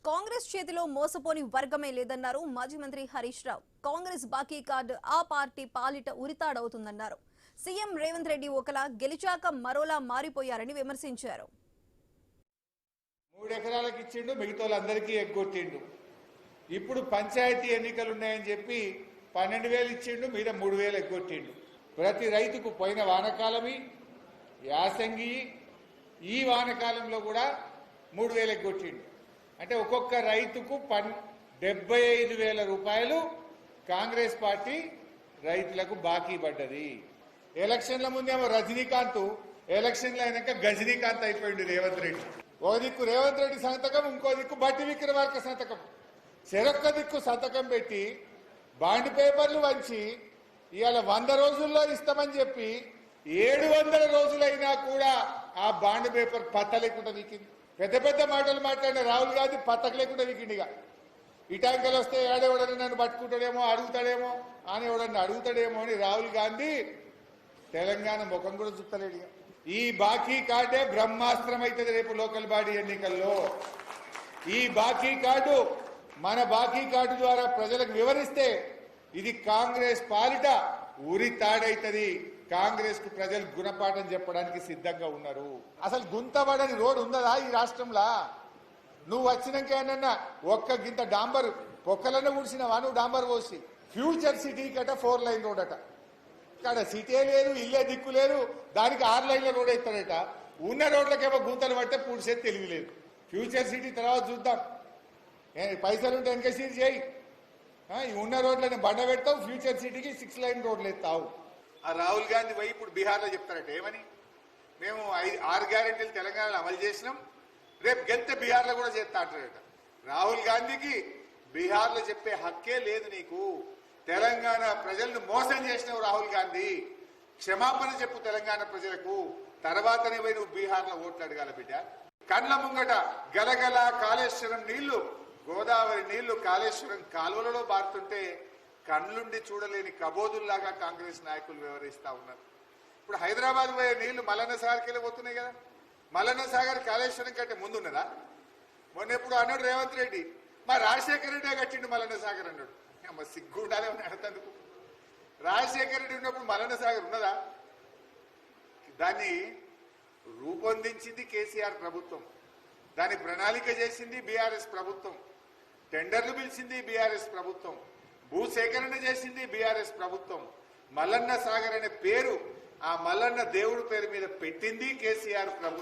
కాంగ్రెస్ చేతిలో మోసపోని వర్గమే లేదన్నారు మాజీ మంత్రి హరీష్ రావు. కాంగ్రెస్ బాకీ కార్డు ఆ పార్టీ పాలిట ఉరితాడవుతుందన్నారు. సీఎం రేవంత్ రెడ్డి ఒకలా గెలిచాక మరోలా మారిపోయారని విమర్శించారు. 3 ఎకరాలకు ఇచ్చిండు, మిగతా వాళ్ళందరికీ ఎగ్గొట్టిండు. ఇప్పుడు పంచాయతీ ఎన్నికలు ఉన్నాయని చెప్పి 12,000 ఇచ్చిండు, మీద 3,000 ఎగ్గొట్టిండు. ప్రతి రైతుకు పోయిన వానకాలమి యాసంగి ఈ వానకాలంలో కూడా 3,000 ఎగ్గొట్టిండు. అంటే ఒక్కొక్క రైతుకు 75,000 రూపాయలు కాంగ్రెస్ పార్టీ రైతులకు బాకీ పడ్డది. ఎలక్షన్ల ముందేమో రజనీకాంత్, ఎలక్షన్లు అయినాక గజనీకాంత్ అయిపోయింది రేవంత్ రెడ్డి. ఓ దిక్కు రేవంత్ రెడ్డి సంతకం, ఇంకో దిక్కు బట్టి విక్రమార్క సంతకం. చెరొక్క దిక్కు సంతకం పెట్టి బాండ్ పేపర్లు వంచి ఇవాళ 100 రోజుల్లో ఇస్తామని చెప్పి 700 రోజులైనా కూడా ఆ బాండ్ పేపర్ పత్త లేకుండా వీకింది. పెద్ద పెద్ద మాటలు మాట్లాడిన రాహుల్ గాంధీ పత్తకు లేకుండా వీకిండిగా. ఇటాంకలు వస్తే ఏడేవాడని నన్ను పట్టుకుంటాడేమో, అడుగుతాడేమో అని ఎవడన్నా అడుగుతాడేమో అని రాహుల్ గాంధీ తెలంగాణ ముఖం కూడా చూస్తలేడు. ఈ బాకీ కార్డే బ్రహ్మాస్త్రం అవుతుంది రేపు లోకల్ బాడీ ఎన్నికల్లో. ఈ బాకీ కార్డు, మన బాకీ కార్డు ద్వారా ప్రజలకు వివరిస్తే ఇది కాంగ్రెస్ పాలిట ఉరి తాడైతుంది. కాంగ్రెస్ కు ప్రజలు గుణపాఠం చెప్పడానికి సిద్ధంగా ఉన్నారు. అసలు గుంతబడని రోడ్ ఉందా ఈ రాష్ట్రంలో? నువ్వు వచ్చినాక ఏమన్నా ఒక్క గింత డాంబర్ పొక్కలన్న ఊడ్చినవా? నువ్వు డాంబర్ పోసి ఫ్యూచర్ సిటీ కట 4 లైన్ రోడ్ అట. ఇక్కడ సిటీ లేదు, ఇల్లే దిక్కు లేదు, దానికి 6 లైన్ల రోడ్ ఎత్తాడట. ఉన్న రోడ్లకేమో గుంతలు పడితే పూడ్చేది తెలివి లేదు. ఫ్యూచర్ సిటీ తర్వాత చూద్దాం, పైసలుంటే ఎంకసీర్ చేయి. ఈ ఉన్న రోడ్లని బండ పెడతావు, ఫ్యూచర్ సిటీకి 6 లైన్ రోడ్లు ఎత్తావు. ఆ రాహుల్ గాంధీ పోయి ఇప్పుడు బీహార్లో చెప్తారట ఏమని, మేము 6 గ్యారెంటీలు తెలంగాణలో అమలు చేసినాం, రేపు గెలిస్తే బీహార్లో కూడా చేస్తా అంటారట. రాహుల్ గాంధీకి బీహార్లో చెప్పే హక్కే లేదు నీకు. తెలంగాణ ప్రజలను మోసం చేసినావు రాహుల్ గాంధీ. క్షమాపణ చెప్పు తెలంగాణ ప్రజలకు, తర్వాతనే పోయి నువ్వు బీహార్లో ఓట్లు అడగాల బిడ్డ. కండ్ల ముంగట గలగల కాళేశ్వరం నీళ్లు, గోదావరి నీళ్లు కాళేశ్వరం కాలువలలో బారుతుంటే కళ్ళుండి చూడలేని కబోదుల్లాగా కాంగ్రెస్ నాయకులు వ్యవహరిస్తా ఉన్నారు. ఇప్పుడు హైదరాబాద్ పోయే నీళ్లు మల్లన్న సాగర్కి వెళ్ళిపోతున్నాయి కదా. మల్లన్న సాగర్ కాళేశ్వరం కంటే ముందున్నదా? మొన్న ఎప్పుడు అన్నాడు రేవంత్ రెడ్డి, మా రాజశేఖర రెడ్డి కట్టిండు మల్లన్న సాగర్ అన్నాడు. సిగ్గు ఉండాలి అడతందుకు. రాజశేఖర రెడ్డి ఉన్నప్పుడు మల్లన్న సాగర్ ఉన్నదా? దాన్ని రూపొందించింది కేసీఆర్ ప్రభుత్వం, దాని ప్రణాళిక చేసింది బీఆర్ఎస్ ప్రభుత్వం, టెండర్లు పిలిచింది బీఆర్ఎస్ ప్రభుత్వం, భూసేకరణ చేసింది బీఆర్ఎస్ ప్రభుత్వం. మల్లన్న సాగర్ అనే పేరు ఆ మల్లన్న దేవుడి పేరు మీద పెట్టింది కేసీఆర్ ప్రభుత్వం.